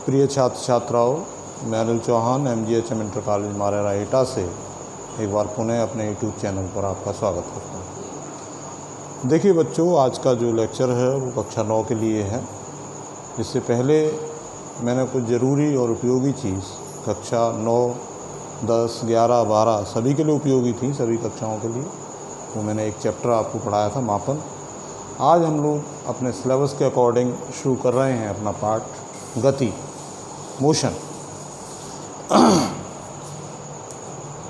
प्रिय छात्र छात्राओं, मैं Anil Chauhan MGHM inter college Marera Etah से एक बार पुनः अपने यूट्यूब चैनल पर आपका स्वागत करता हूँ। देखिए बच्चों, आज का जो लेक्चर है वो कक्षा 9 के लिए है। इससे पहले मैंने कुछ ज़रूरी और उपयोगी चीज़ कक्षा 9, 10, 11, 12 सभी के लिए उपयोगी थी, सभी कक्षाओं के लिए, वो मैंने एक चैप्टर आपको पढ़ाया था, मापन। आज हम लोग अपने सिलेबस के अकॉर्डिंग शुरू कर रहे हैं अपना पाठ गति, मोशन।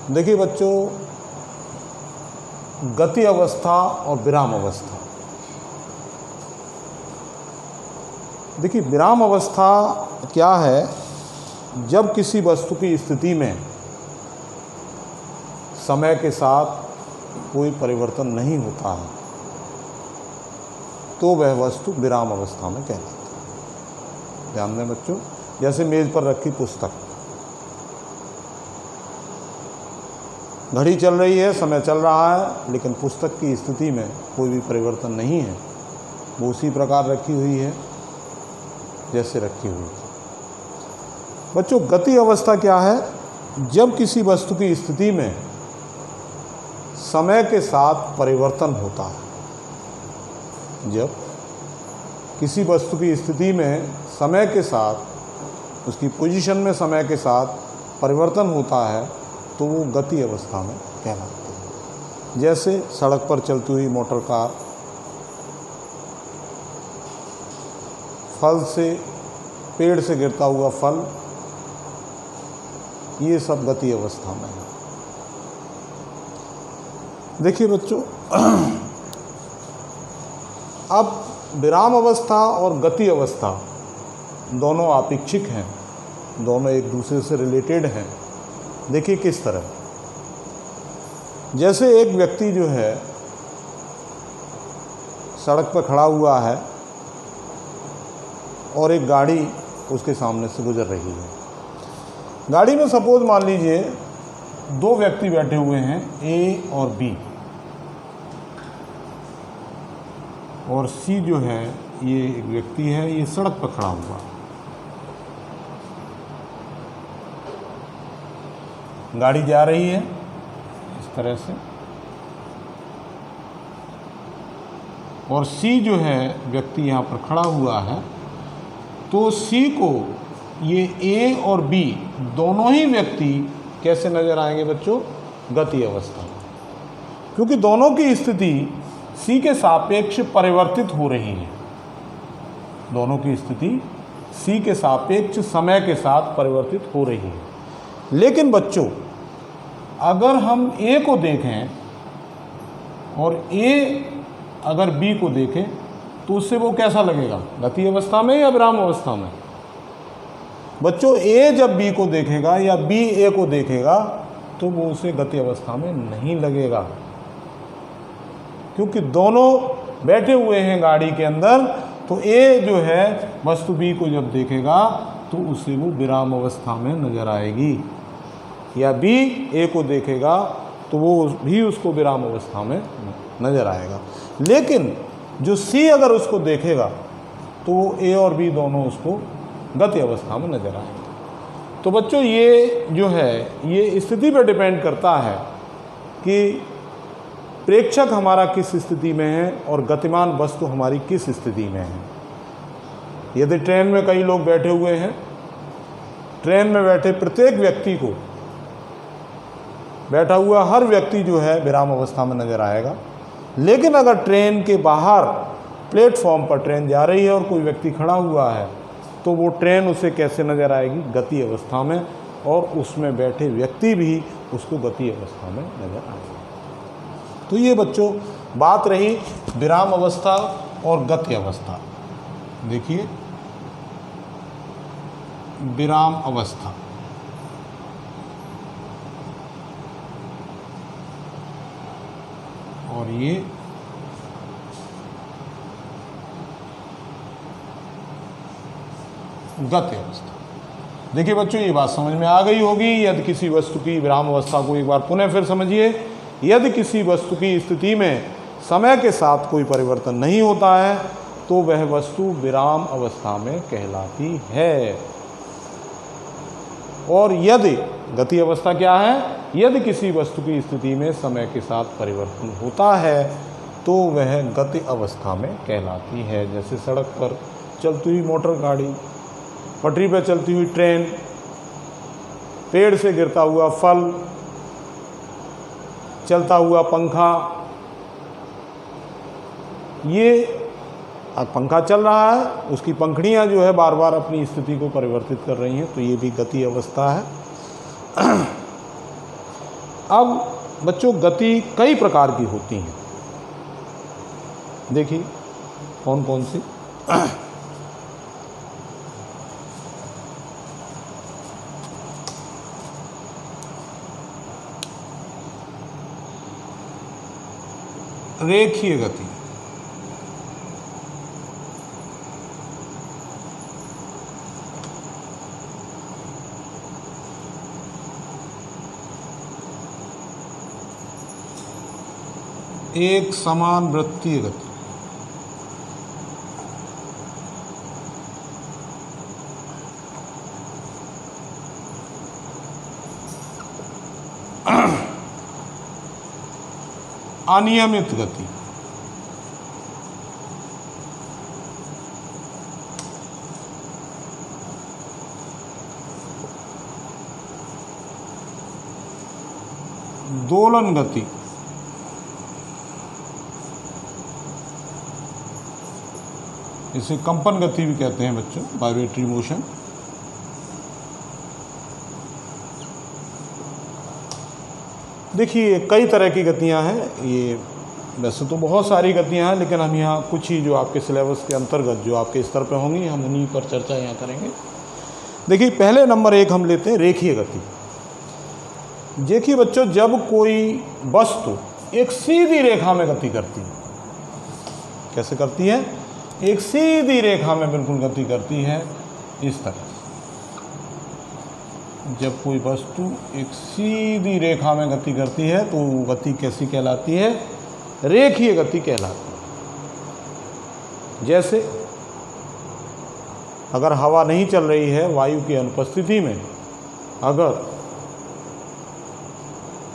देखिए बच्चों, गति अवस्था और विराम अवस्था। देखिए, विराम अवस्था क्या है? जब किसी वस्तु की स्थिति में समय के साथ कोई परिवर्तन नहीं होता है तो वह वस्तु विराम अवस्था में कहलाती है। ध्यान दें बच्चों, जैसे मेज पर रखी पुस्तक, घड़ी चल रही है, समय चल रहा है, लेकिन पुस्तक की स्थिति में कोई भी परिवर्तन नहीं है, वो उसी प्रकार रखी हुई है जैसे रखी हुई है। बच्चों, गति अवस्था क्या है? जब किसी वस्तु की स्थिति में समय के साथ परिवर्तन होता है, जब किसी वस्तु की स्थिति में समय के साथ, उसकी पोजीशन में समय के साथ परिवर्तन होता है तो वो गति अवस्था में कहलाती है। जैसे सड़क पर चलती हुई मोटर कार, फल से, पेड़ से गिरता हुआ फल, ये सब गति अवस्था में है। देखिए बच्चों, अब विराम अवस्था और गति अवस्था दोनों आपेक्षिक हैं, दोनों एक दूसरे से रिलेटेड हैं। देखिए किस तरह, जैसे एक व्यक्ति जो है सड़क पर खड़ा हुआ है और एक गाड़ी उसके सामने से गुजर रही है। गाड़ी में सपोज मान लीजिए 2 व्यक्ति बैठे हुए हैं, A और B, और C जो है ये एक व्यक्ति है, ये सड़क पर खड़ा हुआ। गाड़ी जा रही है इस तरह से, और C जो है व्यक्ति यहाँ पर खड़ा हुआ है, तो C को ये A और B दोनों ही व्यक्ति कैसे नज़र आएंगे बच्चों? गति अवस्था में, क्योंकि दोनों की स्थिति C के सापेक्ष परिवर्तित हो रही है। दोनों की स्थिति C के सापेक्ष समय के साथ परिवर्तित हो रही है। लेकिन बच्चों, अगर हम A को देखें और A अगर B को देखें तो उससे वो कैसा लगेगा? गति अवस्था में या विराम अवस्था में? बच्चों, A जब B को देखेगा या B A को देखेगा तो वो उसे गति अवस्था में नहीं लगेगा, क्योंकि दोनों बैठे हुए हैं गाड़ी के अंदर। तो A जो है वस्तु B को जब देखेगा तो उसे वो विराम अवस्था में नज़र आएगी, या B A को देखेगा तो वो भी उसको विराम अवस्था में नज़र आएगा। लेकिन जो C अगर उसको देखेगा तो वो A और B दोनों उसको गति अवस्था में नज़र आएंगे। तो बच्चों, ये जो है ये स्थिति पर डिपेंड करता है कि प्रेक्षक हमारा किस स्थिति में है और गतिमान वस्तु हमारी किस स्थिति में है। यदि ट्रेन में कई लोग बैठे हुए हैं, ट्रेन में बैठे प्रत्येक व्यक्ति को, बैठा हुआ हर व्यक्ति जो है विराम अवस्था में नज़र आएगा। लेकिन अगर ट्रेन के बाहर प्लेटफॉर्म पर ट्रेन जा रही है और कोई व्यक्ति खड़ा हुआ है तो वो ट्रेन उसे कैसे नज़र आएगी? गति अवस्था में, और उसमें बैठे व्यक्ति भी उसको गति अवस्था में नज़र आएगा। तो ये बच्चों बात रही विराम अवस्था और गति अवस्था। देखिए, विराम अवस्था, और ये गति अवस्था। देखिए बच्चों, ये बात समझ में आ गई होगी। यदि किसी वस्तु की विराम अवस्था को एक बार पुनः फिर समझिए। यदि किसी वस्तु की स्थिति में समय के साथ कोई परिवर्तन नहीं होता है तो वह वस्तु विराम अवस्था में कहलाती है। और यदि गति अवस्था क्या है, यदि किसी वस्तु की स्थिति में समय के साथ परिवर्तन होता है तो वह गति अवस्था में कहलाती है। जैसे सड़क पर चलती हुई मोटर गाड़ी, पटरी पर चलती हुई ट्रेन, पेड़ से गिरता हुआ फल, चलता हुआ पंखा। ये पंखा चल रहा है, उसकी पंखुड़ियाँ जो है बार बार अपनी स्थिति को परिवर्तित कर रही हैं, तो ये भी गति अवस्था है। अब बच्चों गति कई प्रकार की होती हैं, देखिए कौन कौन सी। रेखीय गति, एक समान वृत्तीय गति, अनियमित गति, दोलन गति, इसे कंपन गति भी कहते हैं बच्चों, वाइब्रेटरी मोशन। देखिए कई तरह की गतियां हैं, ये वैसे तो बहुत सारी गतियां हैं, लेकिन हम यहाँ कुछ ही जो आपके सिलेबस के अंतर्गत जो आपके स्तर पे होंगी हम उन्हीं पर चर्चा यहाँ करेंगे। देखिए पहले नंबर एक हम लेते हैं रेखीय गति। देखिए बच्चों, जब कोई वस्तु एक सीधी रेखा में गति करती है, कैसे करती है, एक सीधी रेखा में बिल्कुल गति करती है, इस तरह। जब कोई वस्तु एक सीधी रेखा में गति करती है तो गति कैसी कहलाती है, रेखीय गति कहलाती है। जैसे अगर हवा नहीं चल रही है, वायु की अनुपस्थिति में अगर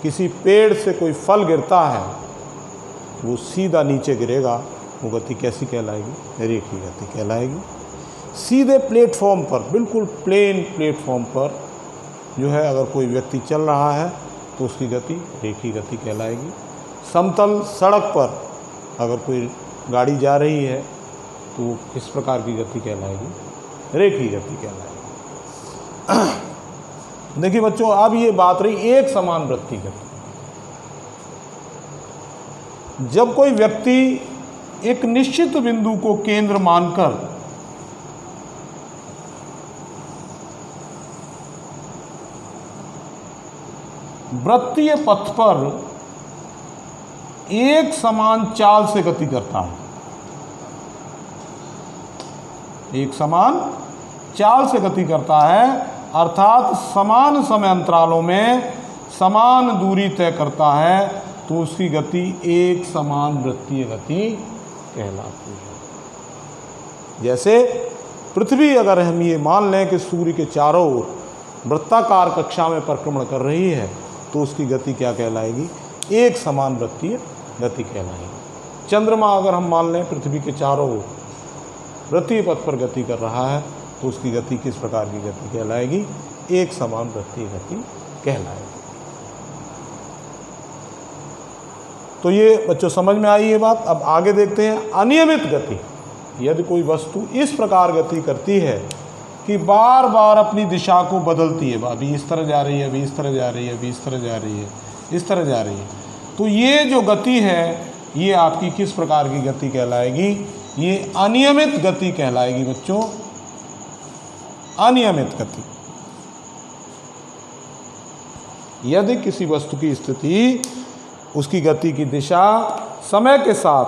किसी पेड़ से कोई फल गिरता है वो सीधा नीचे गिरेगा, वो गति कैसी कहलाएगी, रेखीय गति कहलाएगी। सीधे प्लेटफॉर्म पर, बिल्कुल प्लेन प्लेटफॉर्म पर जो है अगर कोई व्यक्ति चल रहा है तो उसकी गति रेखीय गति कहलाएगी। समतल सड़क पर अगर कोई गाड़ी जा रही है तो वो किस प्रकार की गति कहलाएगी, रेखीय गति कहलाएगी। देखिए बच्चों, अब ये बात रही एक समान वृत्तीय गति। जब कोई व्यक्ति एक निश्चित बिंदु को केंद्र मानकर वृत्तीय पथ पर एक समान चाल से गति करता है, एक समान चाल से गति करता है, अर्थात समान समय अंतरालों में समान दूरी तय करता है, तो उसकी गति एक समान वृत्तीय गति कहलाती है। जैसे पृथ्वी अगर हम ये मान लें कि सूर्य के चारों ओर वृत्ताकार कक्षा में परिक्रमण कर रही है तो उसकी गति क्या कहलाएगी, एक समान वृत्तीय गति कहलाएगी। चंद्रमा अगर हम मान लें पृथ्वी के चारों ओर वृत्तीय पथ पर गति कर रहा है तो उसकी गति किस प्रकार की गति कहलाएगी, एक समान वृत्तीय गति कहलाएगी। तो ये बच्चों समझ में आई ये बात। अब आगे देखते हैं अनियमित गति। यदि कोई वस्तु इस प्रकार गति करती है कि बार बार अपनी दिशा को बदलती है, अभी इस तरह जा रही है, अभी इस तरह जा रही है, अभी इस तरह जा रही है, इस तरह जा रही है, तो ये जो गति है ये आपकी किस प्रकार की गति कहलाएगी, ये अनियमित गति कहलाएगी बच्चों, अनियमित गति। यदि किसी वस्तु की स्थिति, उसकी गति की दिशा समय के साथ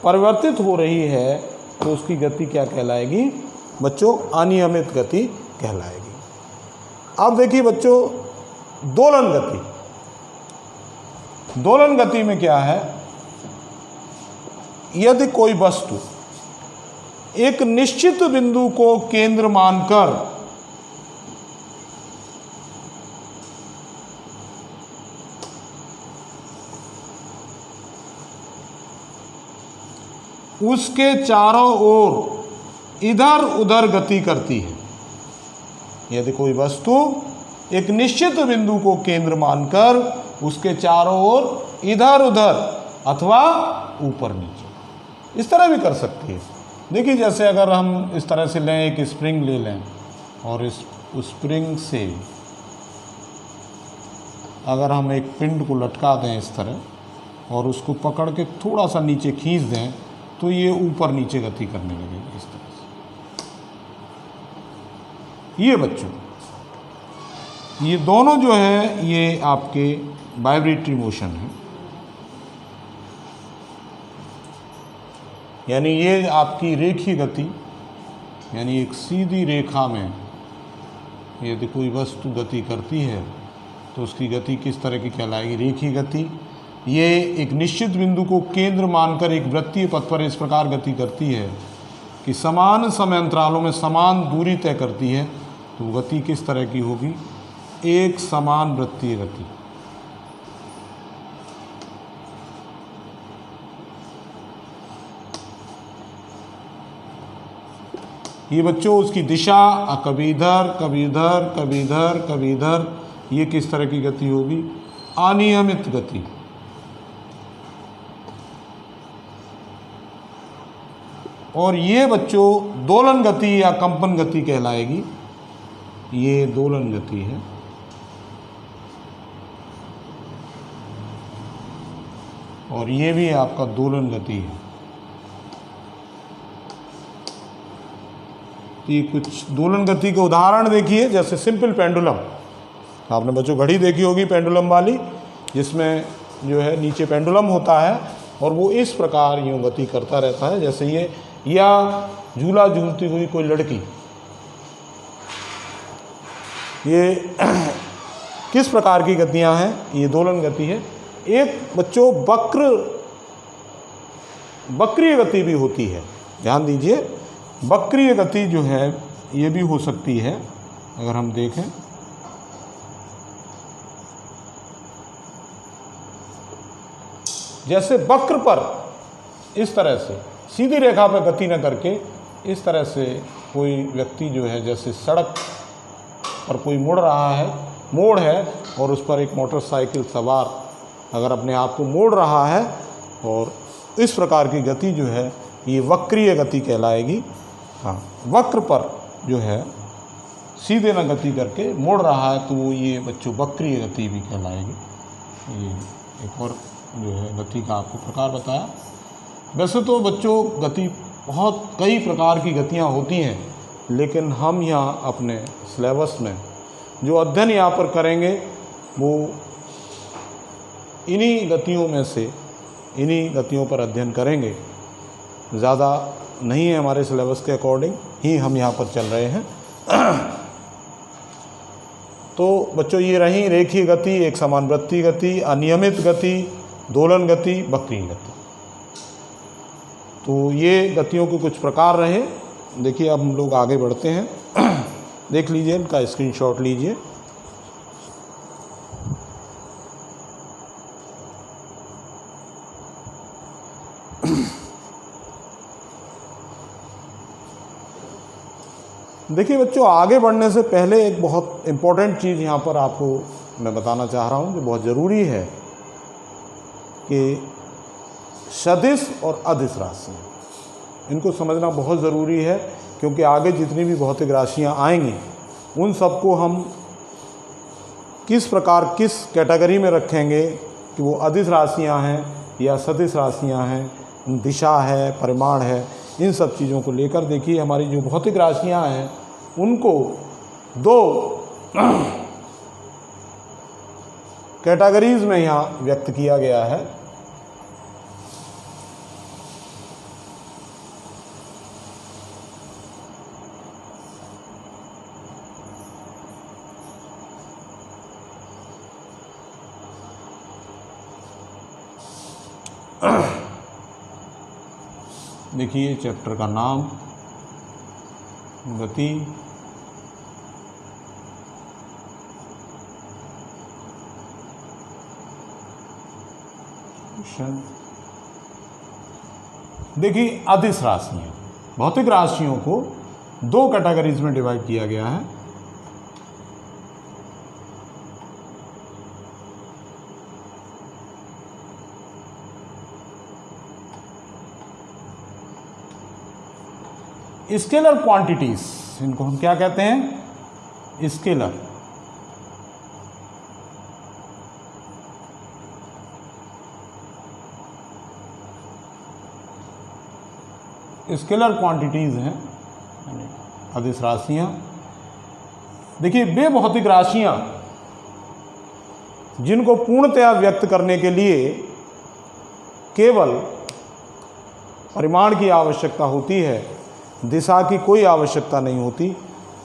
परिवर्तित हो रही है तो उसकी गति क्या कहलाएगी बच्चों, अनियमित गति कहलाएगी। अब देखिए बच्चों, दोलन गति। दोलन गति में क्या है, यदि कोई वस्तु एक निश्चित बिंदु को केंद्र मानकर उसके चारों ओर इधर उधर गति करती है। यदि कोई वस्तु एक निश्चित बिंदु को केंद्र मानकर उसके चारों ओर इधर उधर अथवा ऊपर नीचे इस तरह भी कर सकती है। देखिए, जैसे अगर हम इस तरह से लें, एक स्प्रिंग ले लें और इस स्प्रिंग से अगर हम एक पिंड को लटका दें इस तरह और उसको पकड़ के थोड़ा सा नीचे खींच दें तो ये ऊपर नीचे गति करने लगेगी इस तरह से। ये बच्चों, ये दोनों जो है ये आपके वाइब्रेटरी मोशन है, यानी ये आपकी रेखीय गति, यानी एक सीधी रेखा में यदि कोई वस्तु गति करती है तो उसकी गति किस तरह की कहलाएगी? रेखीय गति। ये एक निश्चित बिंदु को केंद्र मानकर एक वृत्तीय पथ पर इस प्रकार गति करती है कि समान समय अंतरालों में समान दूरी तय करती है, तो गति किस तरह की होगी? एक समान वृत्तीय गति। ये बच्चों उसकी दिशा कभी इधर कभी इधर कभी इधर कभी इधर, ये किस तरह की गति होगी? अनियमित गति। और ये बच्चों दोलन गति या कंपन गति कहलाएगी। ये दोलन गति है। और ये भी आपका दोलन गति है। ये कुछ दोलन गति के उदाहरण देखिए, जैसे सिंपल पेंडुलम। आपने बच्चों घड़ी देखी होगी पेंडुलम वाली, जिसमें जो है नीचे पेंडुलम होता है और वो इस प्रकार यूँ गति करता रहता है जैसे ये, या झूला झूलती हुई कोई लड़की। ये किस प्रकार की गतियाँ हैं? ये दोलन गति है। एक बच्चों वक्रीय गति भी होती है, ध्यान दीजिए। वक्रीय गति जो है ये भी हो सकती है। अगर हम देखें, जैसे वक्र पर इस तरह से सीधी रेखा पर गति न करके इस तरह से कोई व्यक्ति जो है, जैसे सड़क पर कोई मोड़ है और उस पर एक मोटरसाइकिल सवार अगर अपने आप को मोड़ रहा है और इस प्रकार की गति जो है ये वक्रीय गति कहलाएगी। हाँ, वक्र पर जो है सीधे न गति करके मोड़ रहा है तो वो ये बच्चों वक्रीय गति भी कहलाएगी। ये एक और जो है गति का आपको प्रकार बताया। वैसे तो बच्चों गति कई प्रकार की गतियाँ होती हैं, लेकिन हम यहाँ अपने सिलेबस में जो अध्ययन यहाँ पर करेंगे वो इन्हीं गतियों पर अध्ययन करेंगे। ज़्यादा नहीं है, हमारे सिलेबस के अकॉर्डिंग ही हम यहाँ पर चल रहे हैं। तो बच्चों ये रही रेखीय गति, एक समानुवृत्तीय गति, अनियमित गति, दोलन गति, वक्रीय गति। तो ये गतियों के कुछ प्रकार रहे। देखिए अब हम लोग आगे बढ़ते हैं। देख लीजिए, इनका स्क्रीनशॉट लीजिए। देखिए बच्चों, आगे बढ़ने से पहले एक बहुत इम्पोर्टेंट चीज़ यहाँ पर आपको मैं बताना चाह रहा हूँ जो बहुत ज़रूरी है कि सदिश और अदिश राशि, इनको समझना बहुत ज़रूरी है, क्योंकि आगे जितनी भी भौतिक राशियाँ आएंगी उन सबको हम किस प्रकार किस कैटेगरी में रखेंगे कि वो अदिश राशियाँ हैं या सदिश राशियाँ हैं, दिशा है, परिमाण है, इन सब चीज़ों को लेकर देखिए हमारी जो भौतिक राशियाँ हैं उनको दो कैटेगरीज में यहाँ व्यक्त किया गया है। देखिए चैप्टर का नाम गति, देखिए अदिश राशियाँ, भौतिक राशियों को दो कैटेगरीज में डिवाइड किया गया है। स्केलर क्वांटिटीज, इनको हम क्या कहते हैं? स्केलर। स्केलर क्वांटिटीज हैं अदिश राशियां। देखिए वे भौतिक राशियां जिनको पूर्णतया व्यक्त करने के लिए केवल परिमाण की आवश्यकता होती है, दिशा की कोई आवश्यकता नहीं होती,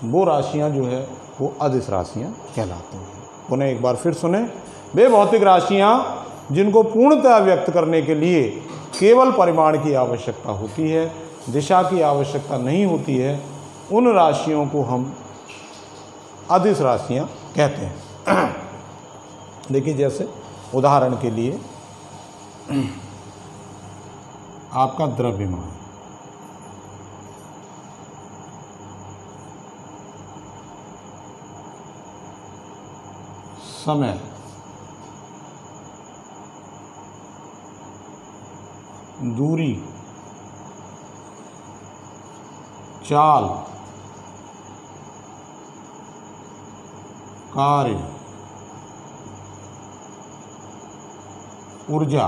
वो राशियां जो है वो अदिश राशियां कहलाती हैं। उन्हें एक बार फिर सुने, वे भौतिक राशियां जिनको पूर्णतया व्यक्त करने के लिए केवल परिमाण की आवश्यकता होती है, दिशा की आवश्यकता नहीं होती है, उन राशियों को हम अदिश राशियां कहते हैं। देखिए जैसे उदाहरण के लिए आपका द्रव्यमान, समय, दूरी, चाल, कार्य, ऊर्जा,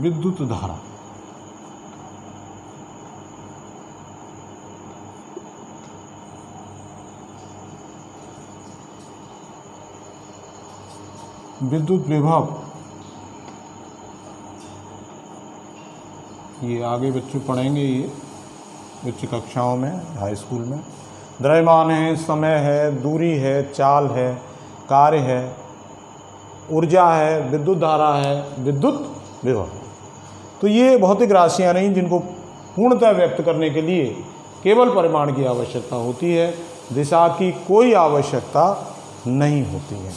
विद्युत धारा, विद्युत विभव, ये आगे बच्चे पढ़ेंगे, ये उच्च कक्षाओं में, हाई स्कूल में। द्रव्यमान है, समय है, दूरी है, चाल है, कार्य है, ऊर्जा है, विद्युत धारा है, विद्युत विभव। तो ये भौतिक राशियाँ नहीं जिनको पूर्णतः व्यक्त करने के लिए केवल परिमाण की आवश्यकता होती है, दिशा की कोई आवश्यकता नहीं होती है।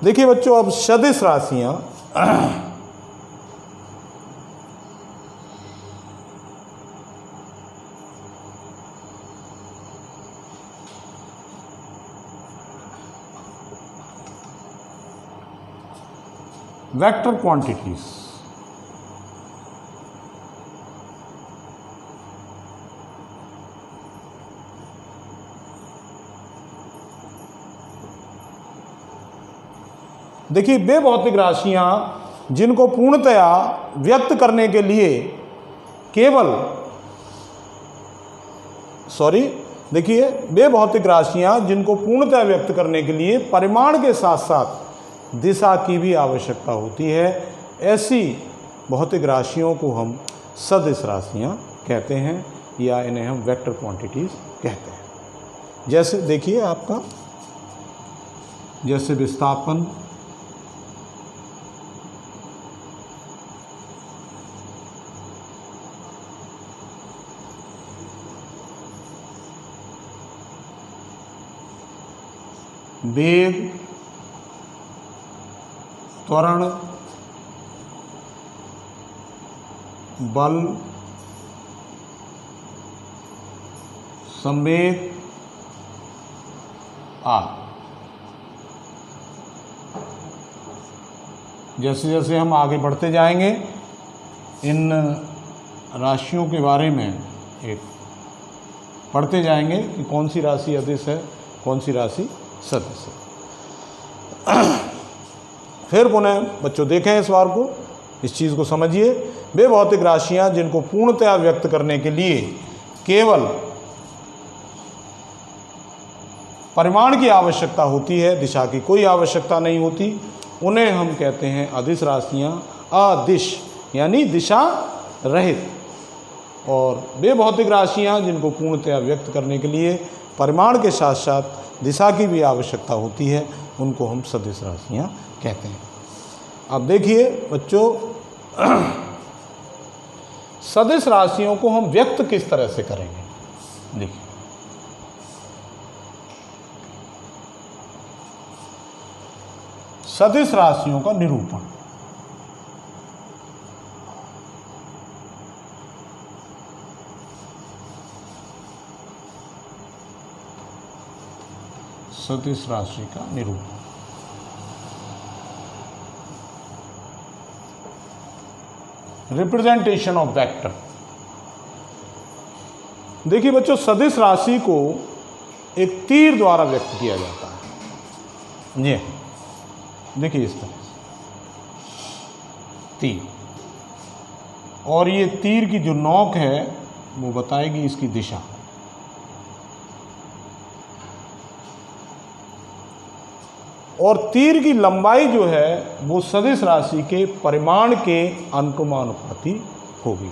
देखिए बच्चों, अब सदिश राशियाँ वेक्टर क्वांटिटीज, देखिए वे भौतिक राशियां जिनको पूर्णतया व्यक्त करने के लिए केवल देखिए वे भौतिक राशियां जिनको पूर्णतया व्यक्त करने के लिए परिमाण के साथ साथ दिशा की भी आवश्यकता होती है, ऐसी भौतिक राशियों को हम सदिश राशियां कहते हैं, या इन्हें हम वेक्टर क्वांटिटीज कहते हैं। जैसे देखिए आपका, जैसे विस्थापन, वेग, त्वरण, बल, संवेग आदि। जैसे जैसे हम आगे बढ़ते जाएंगे इन राशियों के बारे में एक पढ़ते जाएंगे कि कौन सी राशि अदिश है, कौन सी राशि सदिश है। फिर पुनः बच्चों देखें इस बार को, इस चीज़ को समझिए। वे भौतिक राशियां जिनको पूर्णतया व्यक्त करने के लिए केवल परिमाण की आवश्यकता होती है, दिशा की कोई आवश्यकता नहीं होती, उन्हें हम कहते हैं अदिश राशियां, अदिश यानी दिशा रहित। और वे भौतिक राशियां जिनको पूर्णतया व्यक्त करने के लिए परिमाण के साथ साथ दिशा की भी आवश्यकता होती है, उनको हम सदिश राशियां कहते हैं। अब देखिए बच्चों, सदिश राशियों को हम व्यक्त किस तरह से करेंगे। देखिए सदिश राशियों का निरूपण, सदिश राशि का निरूपण। Representation of vector. देखिए बच्चों, सदिश राशि को एक तीर द्वारा व्यक्त किया जाता है। ये देखिए इस तरह से तीर, और ये तीर की जो नोक है वो बताएगी इसकी दिशा। और तीर की लंबाई जो है वो सदिश राशि के परिमाण के अनुपाती होगी।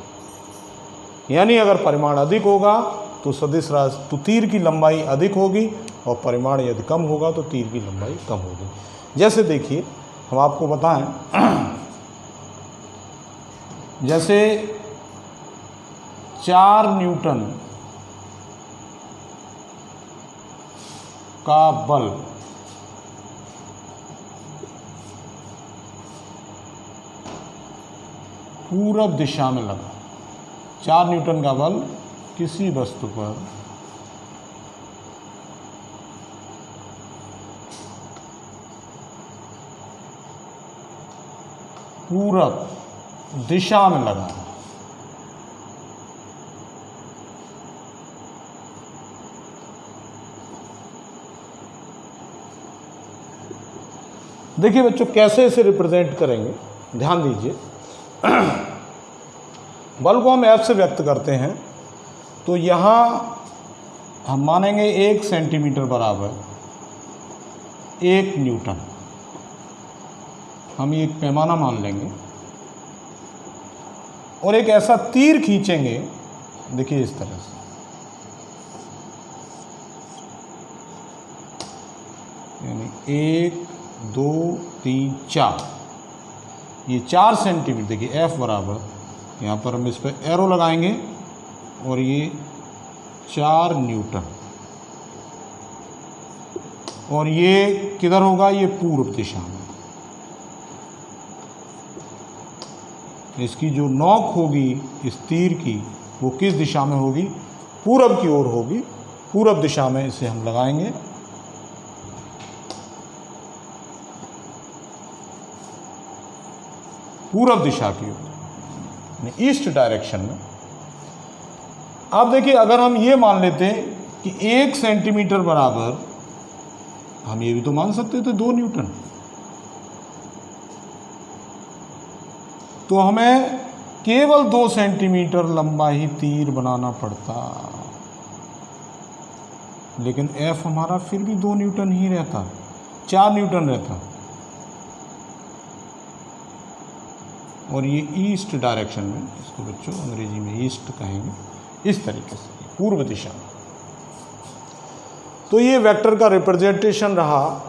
यानी अगर परिमाण अधिक होगा तो सदिश राशि तो तीर की लंबाई अधिक होगी, और परिमाण यदि कम होगा तो तीर की लंबाई कम होगी। जैसे देखिए हम आपको बताएं, जैसे 4 न्यूटन का बल पूरब दिशा में लगा। 4 न्यूटन का बल किसी वस्तु पर पूरब दिशा में लगा है। देखिए बच्चों, कैसे इसे रिप्रेजेंट करेंगे, ध्यान दीजिए। बल को हम F से व्यक्त करते हैं, तो यहाँ हम मानेंगे 1 सेंटीमीटर बराबर 1 न्यूटन। हम ये एक पैमाना मान लेंगे और एक ऐसा तीर खींचेंगे, देखिए इस तरह से, यानी 1 2 3 4, ये 4 सेंटीमीटर। देखिए F बराबर, यहाँ पर हम इस पर एरो लगाएंगे, और ये 4 न्यूटन, और ये किधर होगा, ये पूर्व दिशा में। इसकी जो नोक होगी इस तीर की वो किस दिशा में होगी, पूरब की ओर होगी। पूरब दिशा में इसे हम लगाएंगे, पूरब दिशा की ओर, ईस्ट डायरेक्शन में। अब देखिए, अगर हम ये मान लेते कि 1 सेंटीमीटर बराबर, हम ये भी तो मान सकते थे 2 न्यूटन, तो हमें केवल 2 सेंटीमीटर लंबा ही तीर बनाना पड़ता, लेकिन F हमारा फिर भी 2 न्यूटन ही रहता, 4 न्यूटन रहता। और ये ईस्ट डायरेक्शन में, इसको बच्चों अंग्रेजी में ईस्ट कहेंगे, इस तरीके से पूर्व दिशा में। तो ये वेक्टर का रिप्रेजेंटेशन रहा